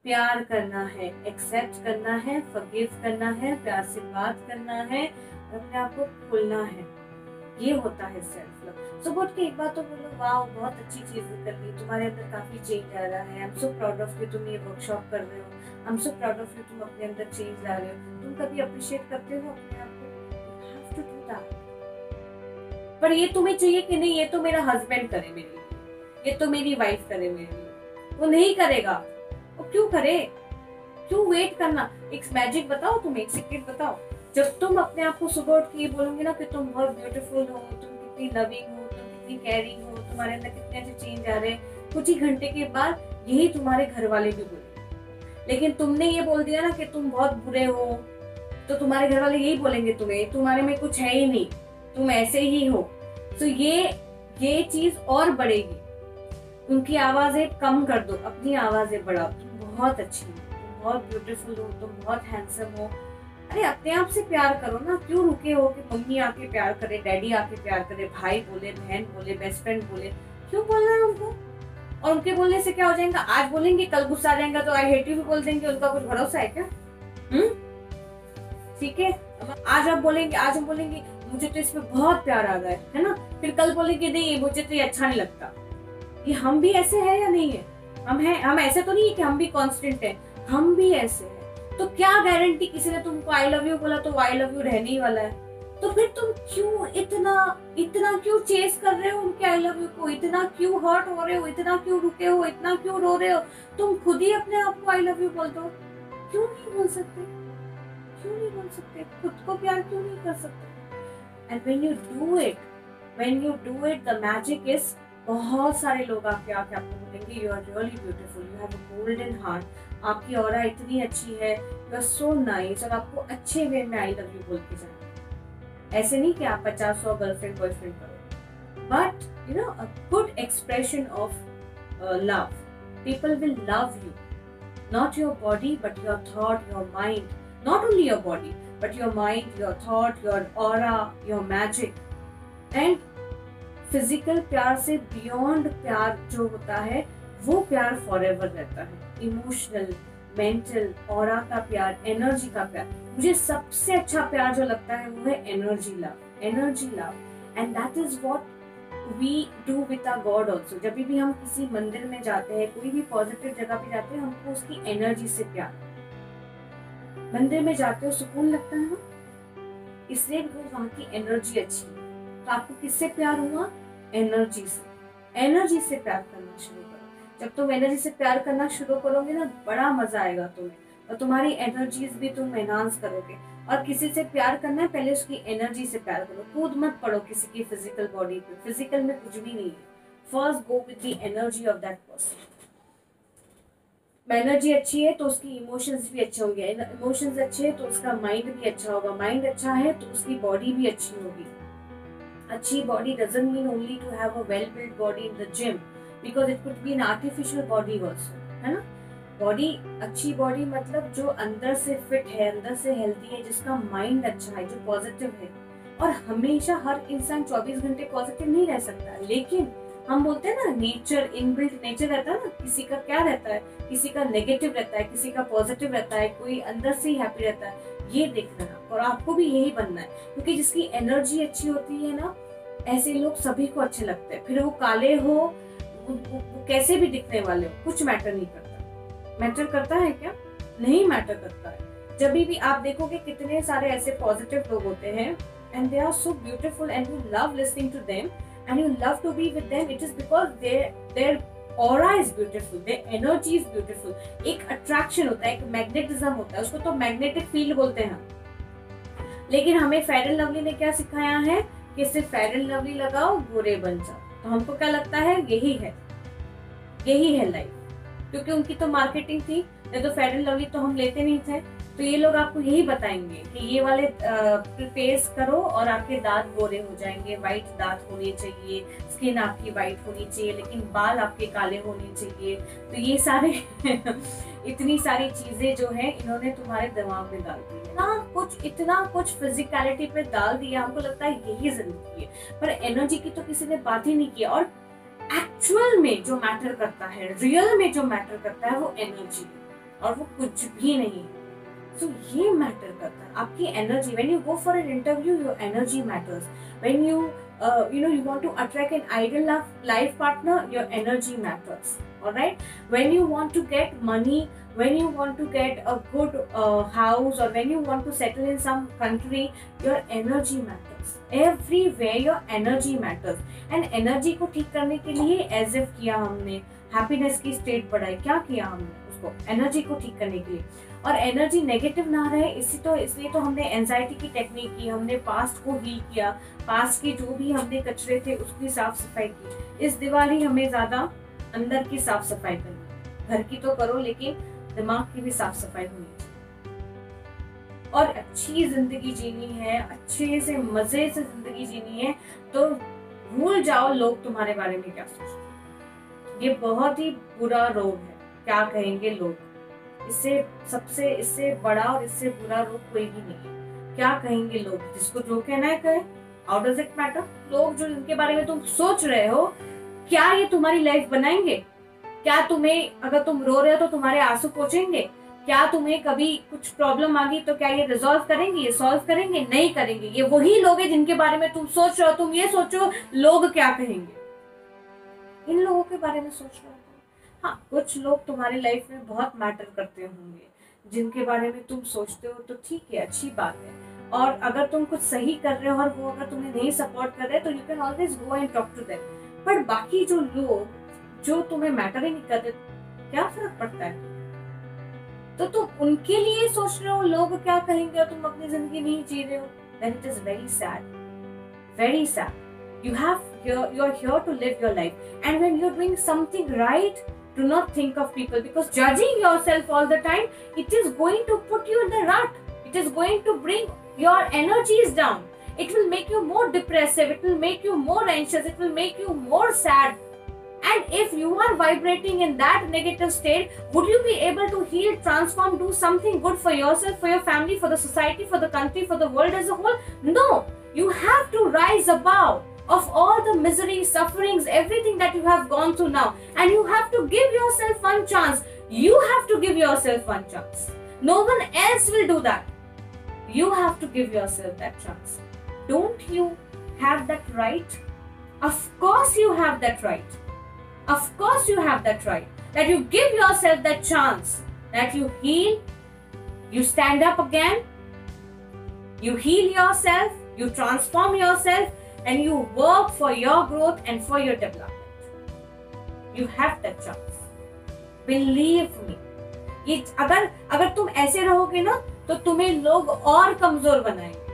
प्यार करना है, एक्सेप्ट करना है, फॉरगिव करना है, प्यार से बात करना है, अपने आप को खोलना है। ये होता है सेल्फ लव। सुबह उठ के एक बार तो बोलो वाह बहुत अच्छी चीजें कर ली, तुम्हारे अंदर काफी चेंज आ रहा है, I am so proud of you, तुम ये वर्कशॉप कर रहे हो, I am so proud of you, तुम अपने अंदर चेंज ला रहे हो। तुम कभी अप्रिशिएट करते हो अपने आप को? You have to do that. पर ये तुम्हें चाहिए कि नहीं ये तो मेरा हस्बैंड करे मेरे लिए, ये तो मेरी वाइफ करे मेरे लिए। वो नहीं करेगा, वो क्यों करे? क्यों वेट करना? एक मैजिक बताओ, तुम्हें एक सीक्रेट बताओ। जब तुम अपने आप को सुबह उठ के बोलोगे ना कि तुम बहुत ब्यूटीफुल हो, तुम कितनी लविंग हो, तुम कितनी केयरिंग हो, तुम्हारे अंदर कितने अच्छे चेंज आ रहे हैं, कुछ ही घंटे के बाद यही तुम्हारे घर वाले भी बोलेंगे। लेकिन तुमने ये बोल दिया ना कि तुम बहुत बुरे हो, तो तुम्हारे घर वाले यही बोलेंगे तुम्हें, तुम्हारे में कुछ है ही नहीं, तुम ऐसे ही हो। तो ये चीज और बढ़ेगी। उनकी आवाजें कम कर दो, अपनी आवाजें बढ़ाओ। तुम बहुत अच्छी हो, तुम बहुत ब्यूटीफुल हो, तुम बहुत हैंडसम हो। अरे अपने आप से प्यार करो ना। क्यों रुके हो कि मम्मी आके प्यार करे, डैडी आके प्यार करे, भाई बोले, बहन बोले, बेस्ट फ्रेंड बोले? क्यों बोलना है उनको? और उनके बोलने से क्या हो जाएगा? आज बोलेंगे कल गुस्सा आ जाएगा तो आई हेट यू भी बोल देंगे। उनका कुछ भरोसा है क्या? ठीक है, आज आप बोलेंगे, आज हम बोलेंगे मुझे तो इसमें बहुत प्यार आ रहा है ना, फिर कल बोलेंगे नहीं मुझे तो ये अच्छा नहीं लगता। ये हम भी ऐसे हैं या नहीं है? हम ऐसे तो नहीं है कि हम भी कांस्टेंट है, हम भी ऐसे हैं। तो क्या गारंटी किसी ने तुमको आई लव यू बोला तो आई लव यू रहने ही वाला है? तो फिर तुम क्यों इतना क्यों चेस कर रहे हो उनके आई लव यू को? इतना क्यों हर्ट हो रहे हो? इतना क्यों रुके हो? इतना क्यों रो रहे हो? तुम खुद ही अपने आप को आई लव यू बोल दो। क्यों नहीं बोल सकते? क्यों नहीं बोल सकते? खुद को प्यार क्यों नहीं कर सकते? And when you do it the magic is, बहुत सारे लोग आके आपको बोलेंगे you are really beautiful, you have a golden heart, आपकी ऑरा इतनी अच्छी है, यू आर सो नाइस, और आपको अच्छे वे में आई लव यू बोल के जाए। ऐसे नहीं कि आप 50-100 गर्लफ्रेंड बॉयफ्रेंड करो, but you know a good expression of love, people will love you, not your body but your thought, your mind, not only your body but your mind, your thought, your aura, your magic। and physical प्यार से beyond प्यार जो होता है वो प्यार forever रहता है। इमोशनल, मेंटल, ऑरा का प्यार, एनर्जी का प्यार। मुझे सबसे अच्छा प्यार जो लगता है वो है energy love, and that is what we do with our god also. जब भी हम किसी मंदिर में जाते हैं, कोई भी पॉजिटिव जगह पे जाते हैं, हमको उसकी एनर्जी से प्यार। मंदिर में जाते हो सुकून लगता है ना, इसलिए वहां की एनर्जी अच्छी है। तो आपको किससे प्यार हुआ? एनर्जी से प्यार करना शुरू करो। जब तुम एनर्जी से प्यार करना शुरू करोगे ना, बड़ा मजा आएगा तुम्हें, और तुम्हारी एनर्जीज भी तुम एनहांस करोगे। और किसी से प्यार करना है पहले उसकी एनर्जी से प्यार करो, कूद मत पड़ो किसी की फिजिकल बॉडी पे, फिजिकल में कुछ भी नहीं है। First go with the energy of that person. Energy अच्छी है तो उसकी इमोशंस भी अच्छे होंगे, इमोशंस अच्छे है तो उसका माइंड भी अच्छा होगा, माइंड अच्छा है तो उसकी बॉडी भी अच्छी होगी। अच्छी body doesn't mean only to have a well built body in the gym, because it could be an artificial body also, है ना? बॉडी, अच्छी बॉडी मतलब जो अंदर से फिट है, अंदर से हेल्दी है, जिसका माइंड अच्छा है, जो पॉजिटिव है। और हमेशा हर इंसान 24 घंटे पॉजिटिव नहीं रह सकता, लेकिन हम बोलते हैं ना नेचर, इनबिल्ट नेचर रहता है ना, किसी का क्या रहता है, किसी का नेगेटिव रहता है, किसी का पॉजिटिव रहता है, कोई अंदर से ही हैप्पी रहता है। ये देखना है और आपको भी यही बनना है, क्योंकि जिसकी एनर्जी अच्छी होती है ना, ऐसे लोग सभी को अच्छे लगते हैं। फिर वो काले हो, वो कैसे भी दिखने वाले हो, कुछ मैटर नहीं करता। मैटर करता है क्या? नहीं मैटर करता है। जब भी आप देखोगे कितने सारे ऐसे पॉजिटिव लोग होते हैं, and they are so beautiful and you love listening to them and you love to be with them, it is because their aura is beautiful, their energy is beautiful. एक अट्रैक्शन होता है, एक magnetism होता है, उसको तो magnetic field बोलते हैं। लेकिन हमें फेयर एंड लवली ने क्या सिखाया है कि सिर्फ फेयर एंड लवली लगाओ गोरे बन जाओ। तो हमको क्या लगता है यही है लाइफ, क्योंकि उनकी तो मार्केटिंग थी, नहीं तो फेयर एंड लवली तो हम लेते नहीं थे। तो ये लोग आपको यही बताएंगे कि ये वाले पेस्ट करो और आपके दांत गोरे हो जाएंगे, व्हाइट दांत होने चाहिए, स्किन आपकी व्हाइट होनी चाहिए, लेकिन बाल आपके काले होने चाहिए। तो ये सारे इतनी सारी चीजें जो है इन्होंने तुम्हारे दिमाग में डाल दी, इतना कुछ फिजिकलिटी पे डाल दिया, हमको लगता है यही जिंदगी है। पर एनर्जी की तो किसी ने बात ही नहीं किया। और एक्चुअल में जो मैटर करता है, रियल में जो मैटर करता है वो एनर्जी है। और वो कुछ भी नहीं है। So ये मैटर करता है आपकी energy. When you go for an interview, your energy matters. When you you want to attract an ideal life partner, your energy matters. All right. When you want to get money, when you want to get a good house, or when you want to settle in some country, your energy matters. Everywhere your energy matters. And energy को ठीक करने के लिए as if किया हमने, happiness की state बढ़ाई, क्या किया हमने उसको एनर्जी को ठीक करने के लिए। और एनर्जी नेगेटिव ना रहे इसलिए तो हमने एंजाइटी की टेक्निक की, हमने पास्ट को हील किया, पास्ट के जो भी हमने कचरे थे उसकी साफ सफाई की। इस दिवाली हमें ज्यादा अंदर की साफ सफाई करनी, घर की तो करो लेकिन दिमाग की भी साफ सफाई होनी चाहिए। और अच्छी जिंदगी जीनी है, अच्छे से मजे से जिंदगी जीनी है, तो भूल जाओ लोग तुम्हारे बारे में क्या सोचते। ये बहुत ही बुरा रोग है, क्या कहेंगे लोग। इससे बड़ा और इससे बुरा रोग कोई भी नहीं है। क्या कहेंगे लोग, जिसको जो कहना है कहे, हाउ डज इट मैटर। लोग जो इनके बारे में तुम सोच रहे हो, क्या ये तुम्हारी लाइफ बनाएंगे? क्या तुम्हें, अगर तुम रो रहे हो तो तुम्हारे आंसू पोंछेंगे? क्या तुम्हें कभी कुछ प्रॉब्लम आ गई तो क्या ये रिजॉल्व करेंगे, ये सॉल्व करेंगे? नहीं करेंगे। ये वही लोग हैं जिनके बारे में तुम सोच रहे हो। तुम ये सोचो लोग क्या कहेंगे, इन लोगों के बारे में सोच रहे हो। हाँ, कुछ लोग तुम्हारी लाइफ में बहुत मैटर करते होंगे जिनके बारे में तुम सोचते हो, तो ठीक है, अच्छी बात है। और अगर तुम कुछ सही कर रहे हो और वो अगर तुम्हें नहीं सपोर्ट कर रहे तो you can always go and talk to them. पर बाकी जो लोग जो तुम्हें मैटर ही नहीं करते, क्या फर्क पड़ता है? तो तुम उनके लिए सोच रहे हो लोग क्या कहेंगे और तुम अपनी जिंदगी नहीं जी रहे हो। Then it is very sad, very sad. You are here to live your life, and when you're doing something right, do not think of people, because judging yourself all the time, it is going to put you in the rut. It is going to bring your energies down. It will make you more depressive. It will make you more anxious. It will make you more sad. And if you are vibrating in that negative state, would you be able to heal, transform, do something good for yourself, for your family, for the society, for the country, for the world as a whole? No. You have to rise above of all the misery, sufferings, everything that you have gone through now. And you have to give yourself one chance. You have to give yourself one chance. No one else will do that. You have to give yourself that chance. Don't you have that right? Of course you have that right. Of course you have that right. That you give yourself that chance. That you heal. You stand up again. You heal yourself. You transform yourself. And you work for your growth and for your development. You have that chance. Believe me. ये अगर तुम ऐसे रहोगे ना, तो तुम्हें लोग और कमजोर बनाएंगे,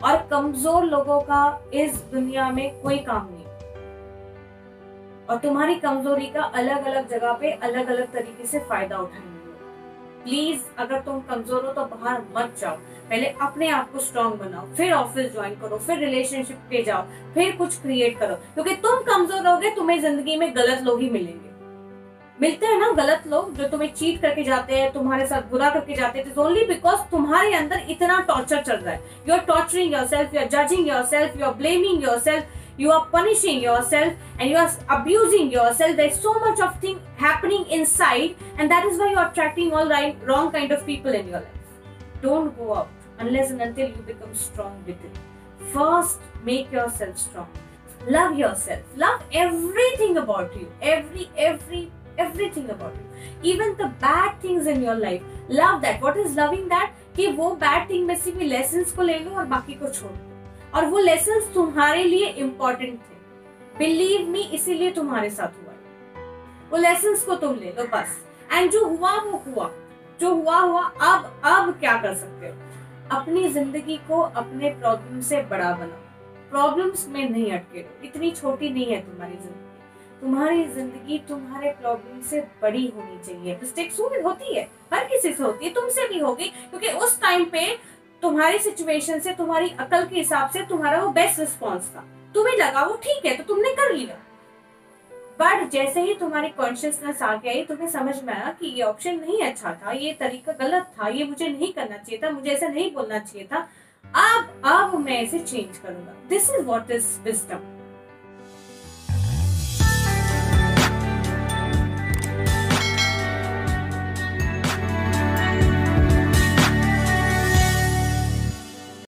और कमजोर लोगों का इस दुनिया में कोई काम नहीं। और तुम्हारी कमजोरी का अलग अलग जगह पे अलग अलग तरीके से फायदा उठाएंगे। प्लीज, अगर तुम कमजोर हो तो बाहर मत जाओ। पहले अपने आप को स्ट्रांग बनाओ, फिर ऑफिस ज्वाइन करो, फिर रिलेशनशिप पे जाओ, फिर कुछ क्रिएट करो। क्योंकि तुम कमजोर रहोगे, तुम्हें जिंदगी में गलत लोग ही मिलेंगे। मिलते हैं ना गलत लोग, जो तुम्हें चीट करके जाते हैं, तुम्हारे साथ बुरा करके जाते हैं, ओनली बिकॉज तुम्हारे अंदर इतना टॉर्चर चल रहा है। You are torturing yourself, you are judging yourself, you are blaming yourself, you are punishing yourself, and you are abusing yourself. There is so much of thing happening inside, and that is why you are attracting all wrong kind of people in your life. Don't go out unless and until you become strong within. First, make yourself strong. Love yourself. Love everything about you. Everything about you. Even the bad things in your life. Love that. What is loving that? कि वो bad thing में से भी lessons को ले लो और बाकी को छोड़ दो। और वो लेसन्स तुम्हारे लिए इम्पोर्टेंट थे। बिलीव मी, इसीलिए तुम्हारे साथ हुआ है। वो लेसन्स को तुम ले लो बस। एंड जो हुआ वो हुआ, जो हुआ। अब क्या कर सकते हो? अपनी जिंदगी को अपने प्रॉब्लम से बड़ा बनाओ। प्रॉब्लम्स में नहीं अटके रहो। इतनी छोटी नहीं है तुम्हारी जिंदगी। तुम्हारी जिंदगी तुम्हारे प्रॉब्लम से बड़ी होनी चाहिए। मिस्टेक्स होती है, हर किसी से होती है, तुमसे भी होगी, क्योंकि उस टाइम पे तुम्हारी सिचुएशन से, तुम्हारी अकल के हिसाब से तुम्हारा वो बेस्ट रिस्पॉन्स था। तुम्हें लगा वो ठीक है तो तुमने कर लिया। बट जैसे ही तुम्हारी कॉन्शियसनेस आ गई, तुम्हें समझ में आया कि ये ऑप्शन नहीं अच्छा था, ये तरीका गलत था, ये मुझे नहीं करना चाहिए था, मुझे ऐसा नहीं बोलना चाहिए था, अब मैं इसे चेंज करूंगा। This is what is wisdom.